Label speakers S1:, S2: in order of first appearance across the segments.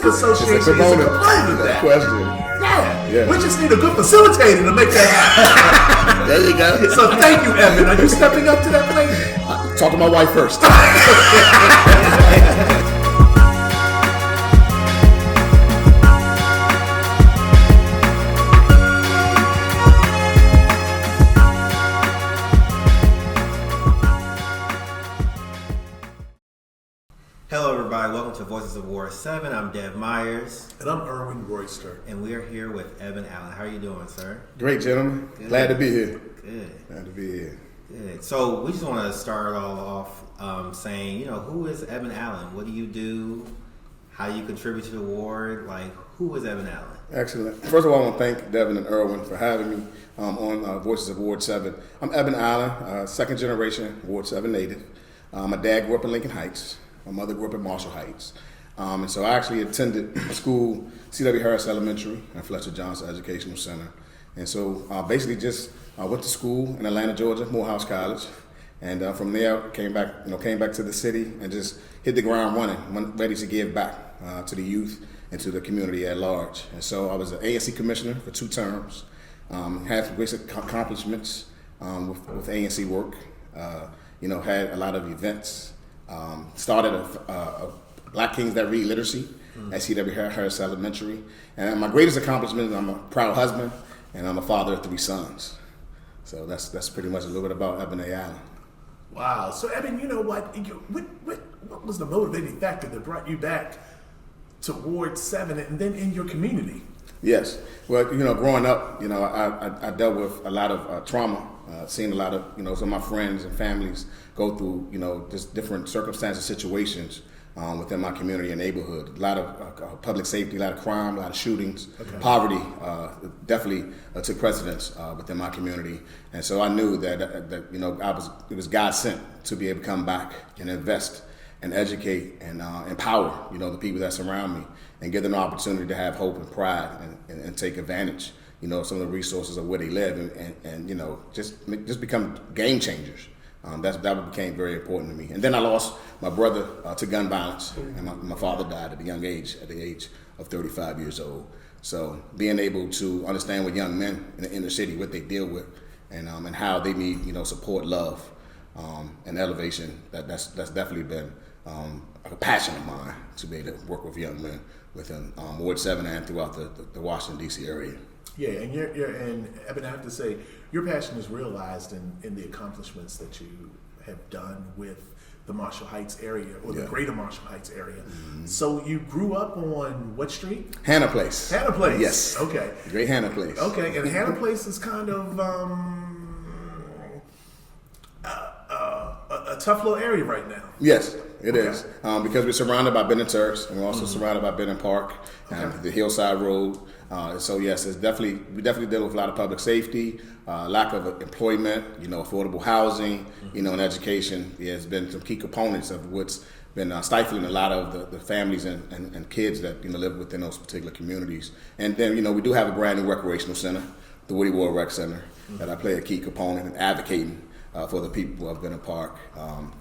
S1: association is a component of that.
S2: Question.
S1: Yeah. We just need a good facilitator to make that happen.
S2: There you go.
S1: So thank you, Evan. Are you stepping up to that plate?
S2: Talk to my wife first.
S3: Hello everybody, welcome to Voices of Ward 7. I'm Dev Myers.
S1: And I'm Erwin Royster.
S3: And we are here with Ebbon Allen. How are you doing, sir?
S2: Great, gentlemen.
S3: Good.
S2: Glad to be here.
S3: Good.
S2: Glad to be here.
S3: Good. So we just want to start all off saying, who is Ebbon Allen? What do you do? How do you contribute to the ward? Who is Ebbon Allen?
S2: Excellent. First of all, I want to thank Devin and Erwin for having me on Voices of Ward 7. I'm Ebbon Allen, second generation Ward 7 native. My dad grew up in Lincoln Heights. My mother grew up in Marshall Heights. And so I actually attended school, C.W. Harris Elementary and Fletcher Johnson Educational Center. And so basically just went to school in Atlanta, Georgia, Morehouse College. And from there came back to the city and just hit the ground running, ready to give back to the youth and to the community at large. And so I was an ANC commissioner for 2 terms, had some great accomplishments with ANC work, had a lot of events. Started a Black Kings That Read literacy at C.W. Harris Elementary. And my greatest accomplishment is I'm a proud husband and I'm a father of 3 sons. So that's pretty much a little bit about Ebbon Allen.
S1: Wow. So Ebbon, you know what? What was the motivating factor that brought you back to Ward 7 and then in your community?
S2: Yes. Well, growing up, I dealt with a lot of trauma. Seen a lot of, some of my friends and families go through, just different circumstances, situations within my community and neighborhood. A lot of public safety, a lot of crime, a lot of shootings, poverty definitely took precedence within my community. And so I knew that it was God sent to be able to come back and invest and educate and empower, the people that surround me and give them the opportunity to have hope and pride and take advantage, some of the resources of where they live and just become game changers. That became very important to me. And then I lost my brother to gun violence, and my father died at the age of 35 years old. So being able to understand with young men in the inner city what they deal with and how they need support, love, and elevation, that's definitely been a passion of mine to be able to work with young men within Ward 7 and throughout the Washington, D.C. area.
S1: Yeah, and Ebbon, I have to say, your passion is realized in the accomplishments that you have done with the Marshall Heights area or the greater Marshall Heights area. Mm-hmm. So you grew up on what street?
S2: Hannah Place.
S1: Hannah Place.
S2: Yes.
S1: Okay.
S2: Great Hannah Place.
S1: Okay, and Hannah Place is kind of a tough little area right now.
S2: Yes, it is. Because we're surrounded by Benton Terrace and we're also surrounded by Benton Park and the Hillside Road. So yes, we definitely deal with a lot of public safety, lack of employment, affordable housing, and education. Has been some key components of what's been stifling a lot of the families and kids that live within those particular communities. And then we do have a brand new recreational center, the Woody Ward Rec Center, that I play a key component in advocating for the people of Benton Park,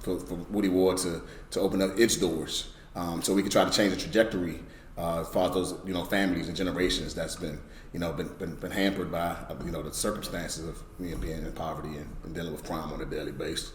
S2: for Woody Ward to open up its doors, so we can try to change the trajectory as far as those families and generations that's been been hampered by the circumstances of being in poverty and dealing with crime on a daily basis.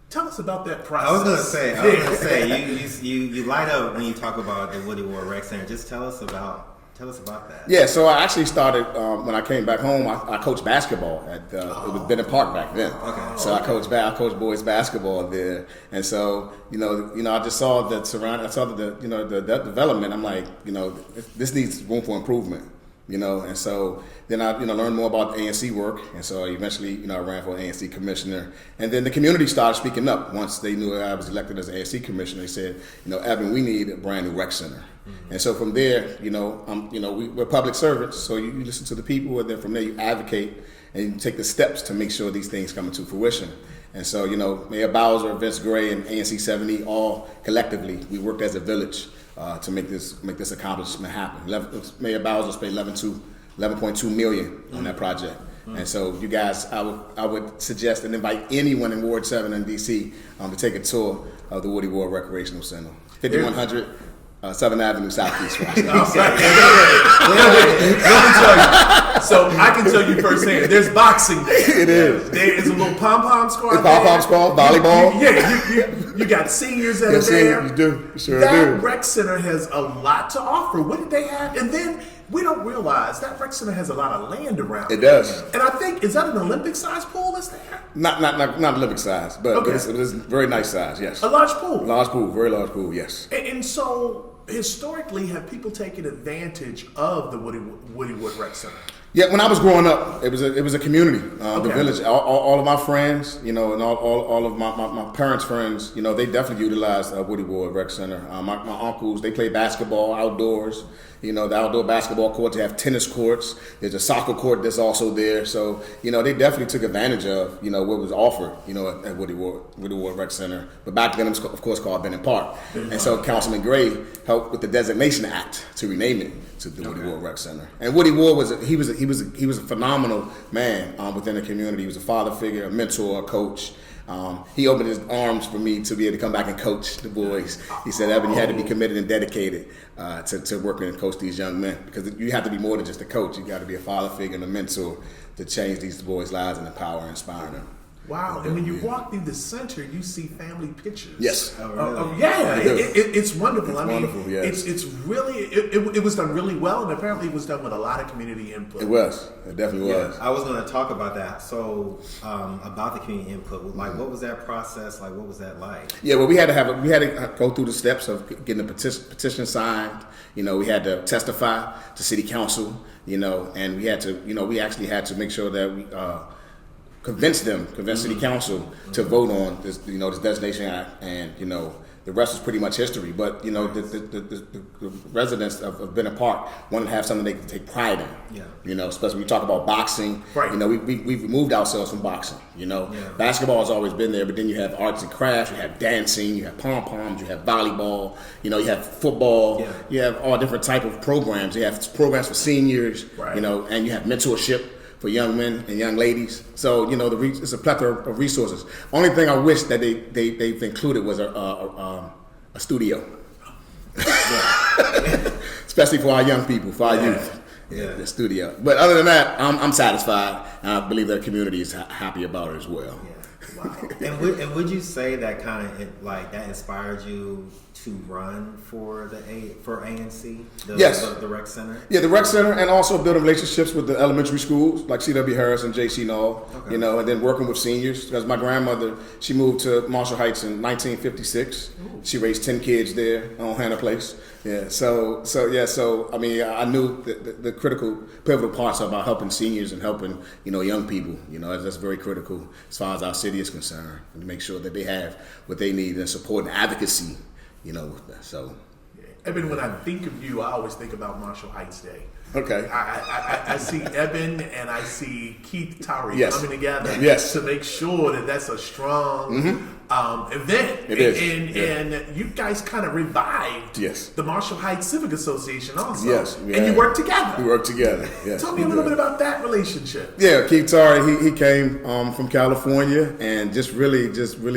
S1: Tell us about that process.
S3: I was gonna say you light up when you talk about the Woody Ward Rec Center. Just tell us about that.
S2: Yeah, so I actually started when I came back home. I coached basketball at it was Benton Park back then. Okay. So I coached boys basketball there, and so I just saw that the development. I'm like, this needs room for improvement. And so then I learned more about ANC work, and so eventually I ran for ANC commissioner, and then the community started speaking up once they knew I was elected as an ANC commissioner. They said, Ebbon, we need a brand new rec center. Mm-hmm. And so from there, we're public servants, so you listen to the people, and then from there you advocate and you take the steps to make sure these things come into fruition. And so Mayor Bowser, Vince Gray, and ANC 70 all collectively we worked as a village to make this accomplishment happen. Mayor Bowser spent $11.2 million on that project. And so you guys, I would suggest and invite anyone in Ward 7 in DC to take a tour of the Woody Ward Recreational Center. 5100 7th Avenue Southeast.
S1: Let me tell you. So I can tell you firsthand. There's boxing there.
S2: It is.
S1: There is a little pom-pom squad.
S2: The pom-pom squad, volleyball.
S1: You got seniors that are there.
S2: You do. You sure
S1: that
S2: do.
S1: rec center has a lot to offer. What did they have? And then we don't realize that rec center has a lot of land around.
S2: It does.
S1: And I think, is that an Olympic-sized pool that's there?
S2: Not Olympic size, but it's very nice size. Yes.
S1: A large pool.
S2: Very large pool. Yes.
S1: And so historically, have people taken advantage of the Woody Wood Rec Center?
S2: Yeah, when I was growing up, it was a community. The village, all of my friends, and all of my parents' friends, they definitely utilized Woody Wood Rec Center. My uncles, they play basketball outdoors. The outdoor basketball courts, they have tennis courts. There's a soccer court that's also there. So, they definitely took advantage of, what was offered, at Woody Wood Rec Center. But back then, it was, of course, called Bennett Park. And so Councilman Gray helped with the Designation Act to rename it to the Woody Wood Rec Center. And Woody Wood was a phenomenal man within the community. He was a father figure, a mentor, a coach. He opened his arms for me to be able to come back and coach the boys. He said, Ebbon, you had to be committed and dedicated to working and coach these young men, because you have to be more than just a coach. You got to be a father figure and a mentor to change these boys' lives and empower and inspire them.
S1: Wow. And when you walk through the center, you see family pictures.
S2: Yes.
S1: It's wonderful.
S2: Wonderful, yes.
S1: It's really, it was done really well, and apparently it was done with a lot of community input.
S2: It was. It definitely was.
S3: I was going to talk about that. So, about the community input, like, what was that process like? What was that like?
S2: Yeah, well, we had to go through the steps of getting the petition signed. We had to testify to city council, and we had to, we actually had to make sure that we, convince city council to vote on this, this Designation Act, and the rest is pretty much history. But the residents of Bennett Park wanted to have something they could take pride in. Yeah. Especially when we talk about boxing. Right. We've removed ourselves from boxing. Basketball has always been there, but then you have arts and crafts, you have dancing, you have pom poms, you have volleyball, you have football, you have all different type of programs. You have programs for seniors, right. And you have mentorship for young men and young ladies. So, it's a plethora of resources. Only thing I wish that they've included was a studio. Especially for our young people, for our youth. Yeah. The studio. But other than that, I'm satisfied, and I believe the community is happy about it as well.
S3: Yeah. Wow. And would you say that kind of that inspired you to run for ANC?
S2: Yes.
S3: The rec center?
S2: Yeah, the rec center, and also building relationships with the elementary schools like C.W. Harris and J.C. Knoll, and then working with seniors, because my grandmother, she moved to Marshall Heights in 1956. Ooh. She raised 10 kids there on Hannah Place. Yeah, so I mean, I knew the critical, pivotal parts about helping seniors and helping, young people, that's very critical as far as our city is concerned, and to make sure that they have what they need and support and advocacy, with that. So,
S1: Ebbon, when I think of you, I always think about Marshall Heights Day.
S2: Okay.
S1: I see Ebbon and I see Keith Tyree coming together to make sure that that's a strong event.
S2: It is.
S1: And you guys kind of revived the Marshall Heights Civic Association also.
S2: Yes.
S1: And you worked together.
S2: We worked together, yes.
S1: Tell me a little bit about that relationship.
S2: Yeah, Keith Tyree, he came from California and just really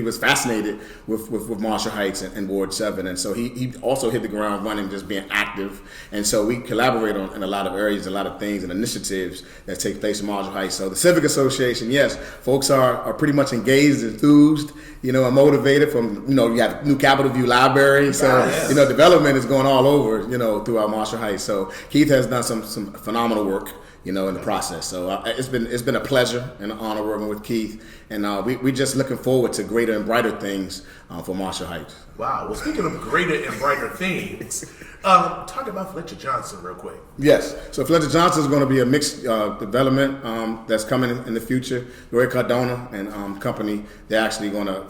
S2: was fascinated with Marshall Heights and Ward 7. And so he also hit the ground running, just being active. And so we collaborate in a lot of areas, a lot of things and initiatives that take place in Marshall Heights. So the Civic Association, yes, folks are pretty much engaged, enthused, and motivated from, you have new Capitol View Library. So, development is going all over, throughout Marshall Heights. So Keith has done some phenomenal work, in the process. So it's been a pleasure and an honor working with Keith. And we're just looking forward to greater and brighter things for Marshall Heights.
S1: Wow. Well, speaking of greater and brighter things, talk about Fletcher Johnson real quick.
S2: Yes. So Fletcher Johnson is going to be a mixed development that's coming in the future. Roy Cardona and company, they're actually going to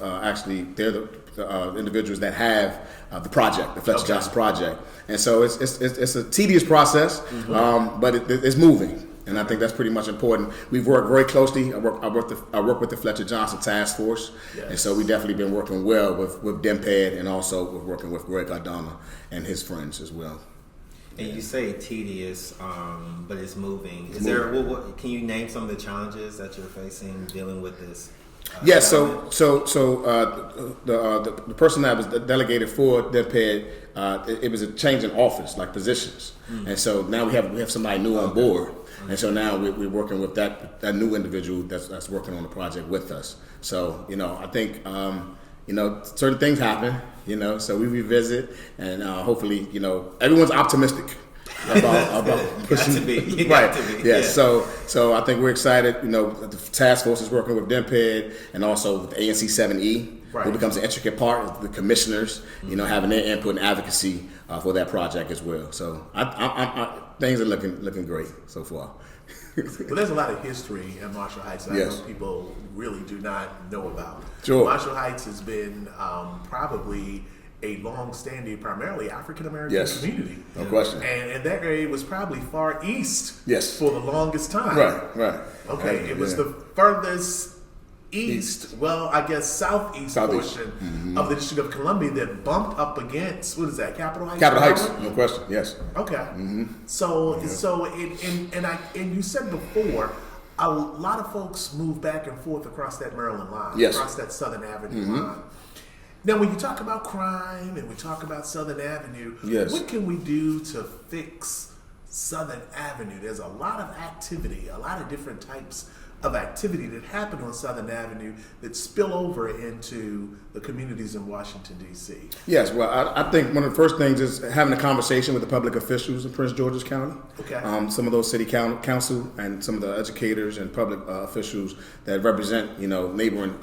S2: they're the individuals that have the project, the Fletcher Johnson project. And so it's a tedious process, but it's moving. And I think that's pretty much important. We've worked very closely. I work with the Fletcher Johnson Task Force, and so we definitely been working well with DEMPED, and also we're working with Greg Cardona and his friends as well.
S3: And you say tedious, but it's moving. Is there? Can you name some of the challenges that you're facing dealing with this?
S2: Yeah, the person that was delegated for DepEd, it was a change in office, like positions, and so now we have somebody new on board, and so now we're working with that new individual that's working on the project with us. So I think certain things happen, so we revisit, and hopefully everyone's optimistic about pushing.
S3: You got to be.
S2: Yeah. So I think we're excited. The task force is working with DepEd and also with ANC 7E, who becomes an intricate part of the commissioners. Having their input and advocacy for that project as well. So things are looking great so far.
S1: Well, there's a lot of history in Marshall Heights that I know people really do not know about.
S2: Sure.
S1: Marshall Heights has been probably a long-standing, primarily African-American community.
S2: No question.
S1: And that area was probably far east for the longest time.
S2: Right.
S1: Okay, it was the furthest east, well, I guess southeast portion of the District of Columbia that bumped up against, what is that, Capitol Heights?
S2: Capitol Heights, no question, yes.
S1: Okay. So and you said before, a lot of folks move back and forth across that Maryland line, across that Southern Avenue line. Now, when you talk about crime and we talk about Southern Avenue, what can we do to fix Southern Avenue? There's a lot of activity, a lot of different types of activity that happen on Southern Avenue that spill over into the communities in Washington, D.C.
S2: Yes, well, I think one of the first things is having a conversation with the public officials in Prince George's County.
S1: Okay.
S2: Some of those city council and some of the educators and public officials that represent, neighboring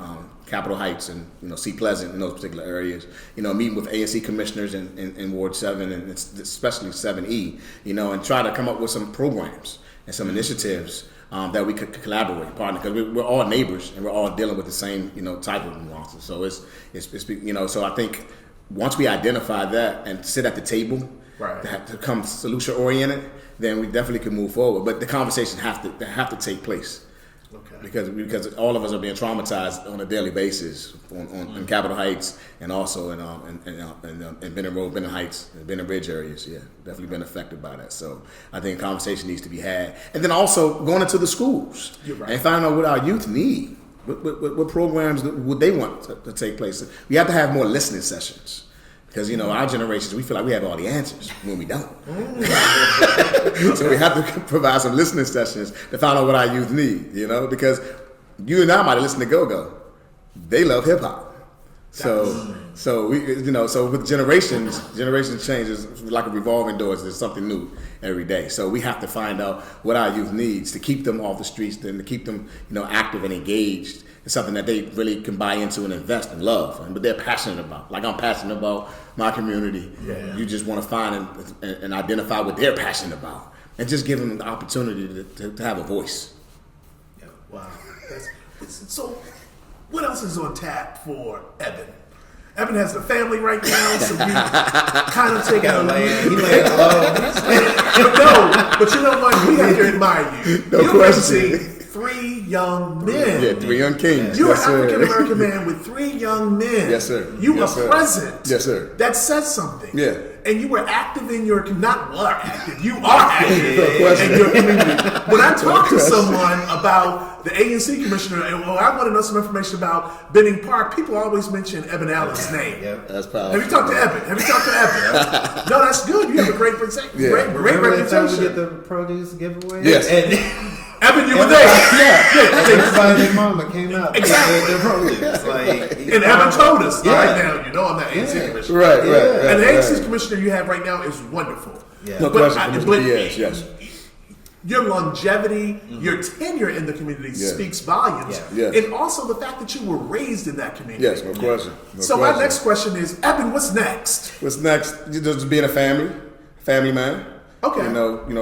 S2: Capitol Heights and, Sea Pleasant in those particular areas. Meeting with ANC commissioners in Ward 7 and especially 7E, and try to come up with some programs and some initiatives that we could collaborate, partner, because we're all neighbors and we're all dealing with the same, type of nuances. So it's so I think once we identify that and sit at the table, to come solution oriented, then we definitely can move forward. But the conversation have to take place. Okay. Because all of us are being traumatized on a daily basis in Capitol Heights and also in Benning Road, Benning Heights, and Benning Ridge areas. Yeah, definitely been affected by that. So I think conversation needs to be had, and then also going into the schools and finding out what our youth need. What programs would they want to take place? We have to have more listening sessions. Because, our generations, we feel like we have all the answers when we don't. So we have to provide some listening sessions to find out what our youth need, because you and I might have listened to Go-Go. They love hip-hop. So we, so with generations changes like a revolving door. There's something new every day. So we have to find out what our youth needs to keep them off the streets and to keep them, active and engaged. It's something that they really can buy into and invest and love, but they're passionate about. Like I'm passionate about my community. Yeah. You just want to find and identify what they're passionate about, and just give them the opportunity to have a voice.
S1: Yeah. Wow. So, what else is on tap for Ebbon? Ebbon has the family right now, so you kind of take it on.
S3: He laid low.
S1: No, but you know what? We have to admire you.
S2: No question.
S1: 3 young men.
S2: Yeah, 3 young kings.
S1: You're an African-American man with 3 young men.
S2: Yes, sir.
S1: You were present.
S2: Yes, sir.
S1: That says something.
S2: Yeah.
S1: And you were active in your, not were active, you are active in your community. When I talk to someone about the ANC commissioner, and I want to know some information about Benning Park, people always mention Ebbon Allen's name.
S3: Yep.
S2: That's powerful.
S1: Have you talked to Ebbon? No, that's good. You have a great reputation. Great reputation.
S3: We get the produce giveaway?
S2: Yes.
S1: Ebbon, you were there.
S3: Everybody and their mama came out.
S1: Exactly.
S3: Their produce.
S1: And Ebbon told us, right now, I'm the ANC commissioner.
S2: Right.
S1: And the ANC commissioner you have right now is wonderful.
S2: Yeah. No question. Yes.
S1: Your longevity, your tenure in the community speaks volumes.
S2: Yes.
S1: And also the fact that you were raised in that community.
S2: Yes, no question.
S1: My next question is, Ebbon, what's next?
S2: What's next? Just being a family man.
S1: Okay.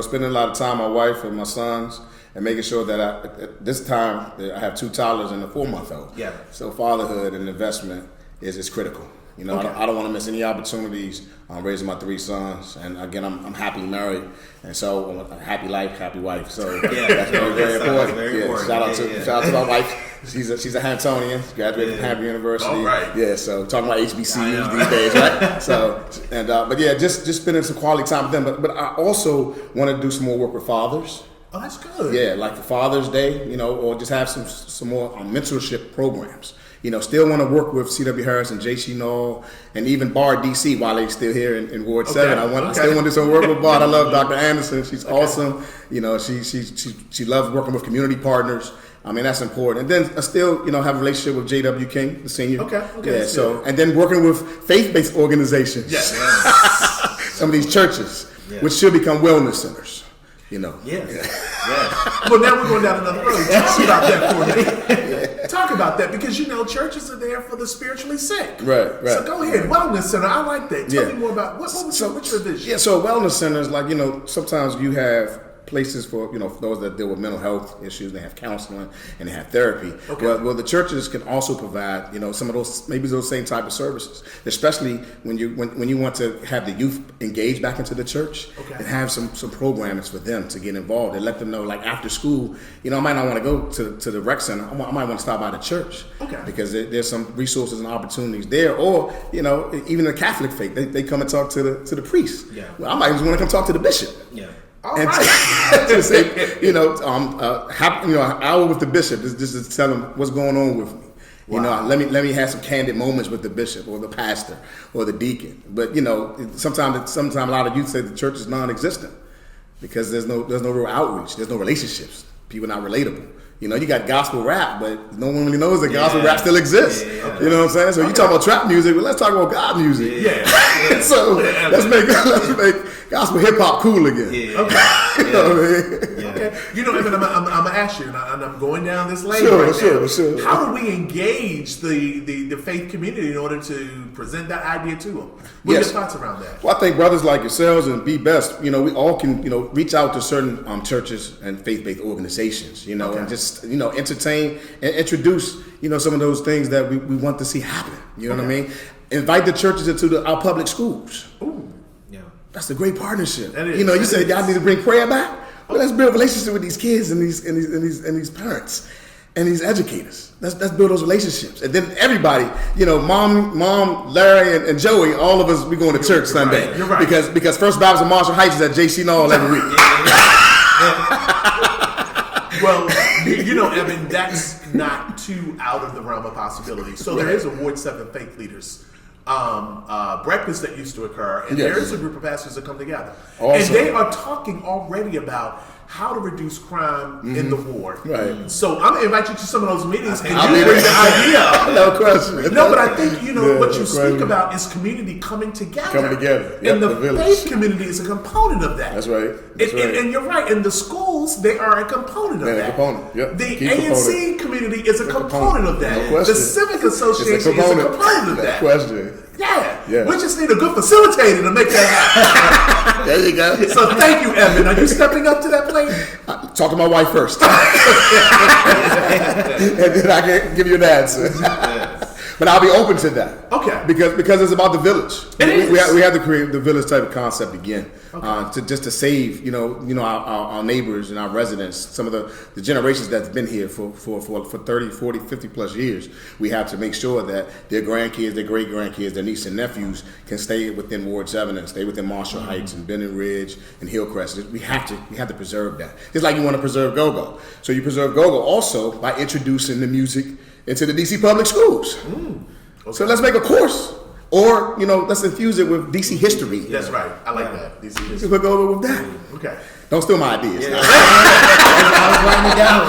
S2: Spending a lot of time with my wife and my sons, and making sure that at this time I have 2 toddlers and a 4-month-old.
S1: Yeah.
S2: So fatherhood and investment is critical. I don't want to miss any opportunities raising my 3 sons. And again, I'm happily married, and so a happy life, happy wife. So that's very important. Shout out to my wife. She's a Hamptonian. She graduated from Hampton University.
S1: All right.
S2: Yeah. So talking about HBCUs these days, right? So but just spending some quality time with them. But I also want to do some more work with fathers.
S1: Oh, that's good.
S2: Yeah, like for Father's Day, you know, or just have some more mentorship programs. You know, still want to work with C.W. Harris and J.C. Knoll and even Bard DC while they're still here in Ward 7. I still want to do some work with Bard. I love Dr. Anderson. She's awesome. You know, she loves working with community partners. I mean, that's important. And then I still, you know, have a relationship with J.W. King, the senior.
S1: Okay.
S2: Yeah, so, and then working with faith-based organizations.
S1: Yes.
S2: Some of these churches, which should become wellness centers, you know.
S3: Yes.
S1: Well, now we're going down another road. Talk about that for me. Talk about that, because, you know, churches are there for the spiritually sick.
S2: Right.
S1: So go ahead. Wellness center. I like that. Tell me more about what's your vision?
S2: Yeah, so wellness centers, like, you know, sometimes you have places for, you know, for those that deal with mental health issues. They have counseling and they have therapy.
S1: Okay.
S2: Well, the churches can also provide, you know, some of those, maybe those same type of services, especially when you want to have the youth engage back into the church and have some programmings for them to get involved and let them know, like, after school, you know, I might not want to go to the rec center. I might want to stop by the church because there's some resources and opportunities there. Or, you know, even the Catholic faith, they come and talk to the priest.
S3: Yeah.
S2: Well, I might just want to come talk to the bishop.
S3: Yeah.
S2: And to say, you know, an hour with the bishop, just to tell him what's going on with me. You know, let me have some candid moments with the bishop or the pastor or the deacon. But, you know, sometimes a lot of youth say the church is non-existent because there's no real outreach, there's no relationships. People are not relatable. You know, you got gospel rap, but no one really knows that gospel rap still exists. Yeah. You know what I'm saying? So you talk about trap music, but let's talk about God music.
S1: Yeah.
S2: So let's make gospel hip hop cool again.
S1: Yeah. Okay.
S2: You know what I mean?
S1: Okay. You know, Evan, I'm gonna ask you, and I'm going down this lane
S2: Sure.
S1: How do we engage the faith community in order to present that idea to them? What are your thoughts around that?
S2: Well, I think brothers like yourselves and Be Best, you know, we all can, you know, reach out to certain churches and faith-based organizations, you know, and just, you know, entertain and introduce, you know, some of those things that we want to see happen. You know what I mean? Invite the churches into our public schools.
S1: Ooh.
S2: Yeah. That's a great partnership.
S1: That is.
S2: You know, you said y'all need to bring prayer back. Well, let's build a relationship with these kids and these parents and these educators. Let's build those relationships. And then everybody, you know, mom, Larry, and Joey, all of us, we going to church Sunday.
S1: Right. You're right. Because
S2: First Baptist in Marshall Heights is at J.C. Knoll every week.
S1: Well, you know, Evan, that's not too out of the realm of possibility. So there is a Ward 7 faith leaders breakfast that used to occur, and there is a group of pastors that come together. Awesome. And they are talking already about how to reduce crime in the ward.
S2: Right.
S1: So I'm going to invite you to some of those meetings and you bring the idea.
S2: No question.
S1: No, but I think, you know, what you speak about is community coming together.
S2: Yep,
S1: and the faith community is a component of that.
S2: That's right.
S1: And you're right. And the schools, they are a component of that. The ANC community is a component of that.
S2: No question.
S1: The Civic Association is a component of that.
S2: No question.
S1: Yeah. We just need a good facilitator to make that happen.
S2: There you go.
S1: So thank you, Evan. Are you stepping up to that plate?
S2: Talk to my wife first. And then I can give you an answer. But I'll be open to that.
S1: Okay.
S2: Because it's about the village.
S1: It is.
S2: We have to create the village type of concept again. To save, you know, our neighbors and our residents, some of the generations that's been here for 30, 40, 50 plus years. We have to make sure that their grandkids, their great grandkids, their nieces and nephews can stay within Ward 7 and stay within Marshall Heights and Benton Ridge and Hillcrest. We have to preserve that. Just like you want to preserve go-go. So you preserve go-go also by introducing the music into the DC public schools. So let's make a course. Or, you know, let's infuse it with DC history.
S1: That's right. I like that. DC history.
S2: We'll go with that.
S1: Okay.
S2: Don't steal my ideas.
S3: Yeah. I was writing it down.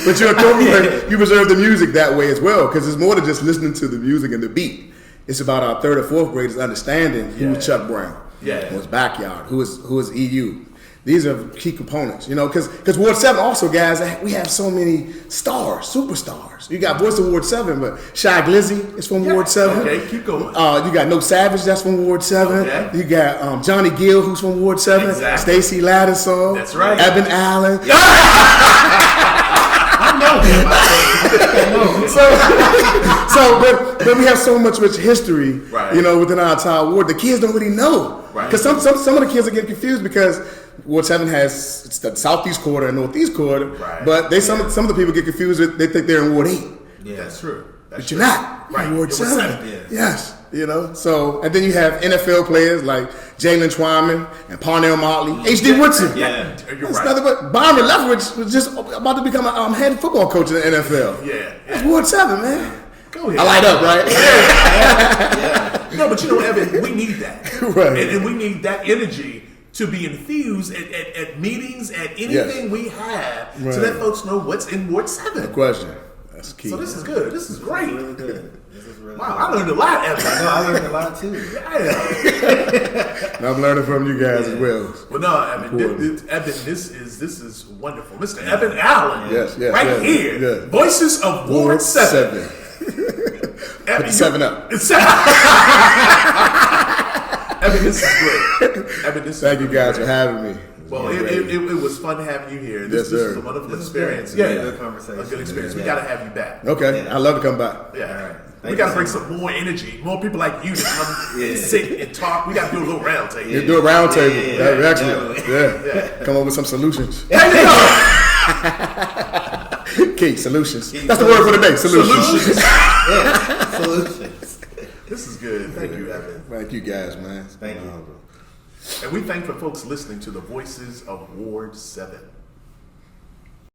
S2: But you preserve the music that way as well, because it's more than just listening to the music and the beat. It's about our 3rd or 4th graders understanding who is Chuck Brown, who is Backyard, who is EU. These are key components, you know, because Ward 7 also, guys, we have so many stars, superstars. You got Voice of Ward 7, but Shy Glizzy is from Ward 7.
S1: Okay, keep going.
S2: You got No Savage, that's from Ward 7. Okay. You got Johnny Gill, who's from Ward 7.
S1: Exactly.
S2: Stacey Ladisall.
S1: That's right.
S2: Ebbon Allen. But we have so much rich history, you know, within our entire ward. The kids don't really know, because some of the kids are getting confused because Ward 7 has the southeast quarter and northeast quarter, but some of the people get confused. They think they're in Ward 8.
S1: Yeah, that's true.
S2: But you're not. Right. Ward 7.
S1: Yeah.
S2: Yes. You know, so and then you have NFL players like Jalen Twyman and Parnell Motley, H.D. Woodson.
S3: Yeah,
S1: You're
S2: It's
S1: right.
S2: nothing but Byron Leftwich was just about to become a head football coach in the NFL.
S1: Yeah.
S2: That's Ward 7, man.
S1: Go ahead.
S2: I light up, right?
S1: No, but you know, Evan, we need that.
S2: Right.
S1: And we need that energy to be infused at meetings, at anything we have,
S2: Right.
S1: to let folks know what's in Ward 7.
S2: No question. That's key.
S1: So this is good. This is great.
S3: really good. This is really
S1: Wow, I learned a lot, Evan.
S3: good. No, I learned a lot too.
S1: Yeah.
S2: And I'm learning from you guys as well.
S1: Well, no, Evan, this is wonderful. Mr. Ebbon Allen,
S2: Yes,
S1: right here,
S2: yes.
S1: Voices of Ward 7.
S2: Put the 7 up.
S1: Evan, this is great. Evan, this
S2: Thank
S1: is
S2: you guys for
S1: great.
S2: having me.
S1: Well, it was fun having you here. This
S2: Yes, sir.
S1: is a wonderful
S3: This is
S1: experience.
S3: good.
S1: Yeah,
S3: Good conversation.
S1: A good experience. We
S3: Yeah.
S1: got to have you back.
S2: Okay,
S3: Yeah.
S2: I'd love to come back.
S1: Yeah.
S3: All right.
S1: We
S3: Thank
S1: got to
S3: you
S1: bring
S3: so
S1: some more energy, more people like you to come
S3: Yeah.
S1: and sit and talk. We got to do a little round table.
S2: You do a round table.
S3: Yeah,
S2: That'd be excellent.
S3: definitely.
S2: Yeah. Come up with some solutions.
S1: There you go.
S2: Key solutions. That's the word for the day. Solutions.
S1: Solutions.
S3: Yeah. Solutions.
S1: This is good. Thank you, Evan.
S2: Thank you guys, man.
S3: Thank you.
S1: And we thank for folks listening to the Voices of Ward 7.